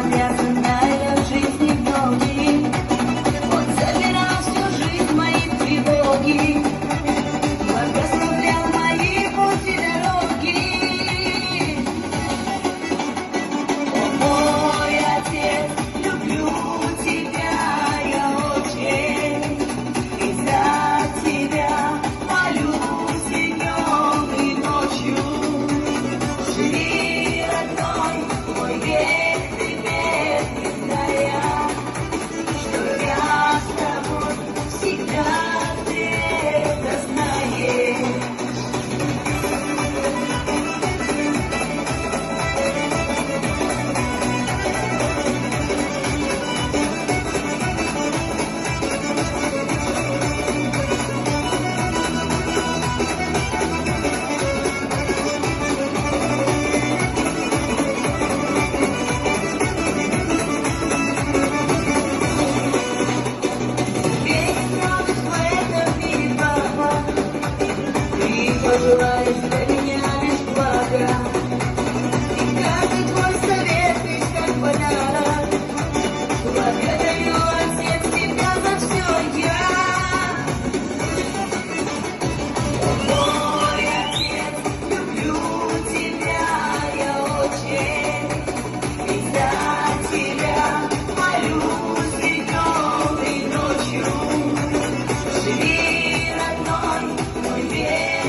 Я знаю жизни многие, он забирал всю жизнь мои тревоги, благословлял мои пути дороги. О, мой Отец, люблю тебя я очень, и за тебя молюсь и днем, и ночью. Живи, родной, мой век тебе предная, что я с тобой всегда, ты это знаешь. Пожелаешь для меня лишь блага, и каждый твой совет лишь как подарок. Благодарю, Отец, тебя за все я. О, мой Отец, люблю тебя я очень, и за тебя молюсь и днем, и ночью. Живи, родной, мой век.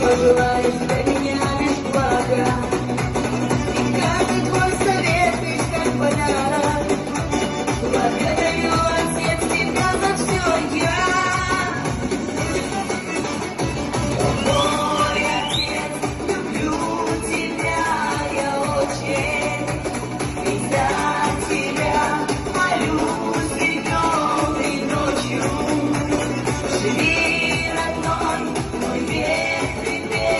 Пожелаешь для меня лишь блага, и каждый твой совет лишь как подарок. Благодарю, Отец, тебя за все я. О, мой Отец, люблю тебя я очень, и за тебя молюсь и днем, и ночью. Живи, родной, мой век тебе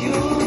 чудо.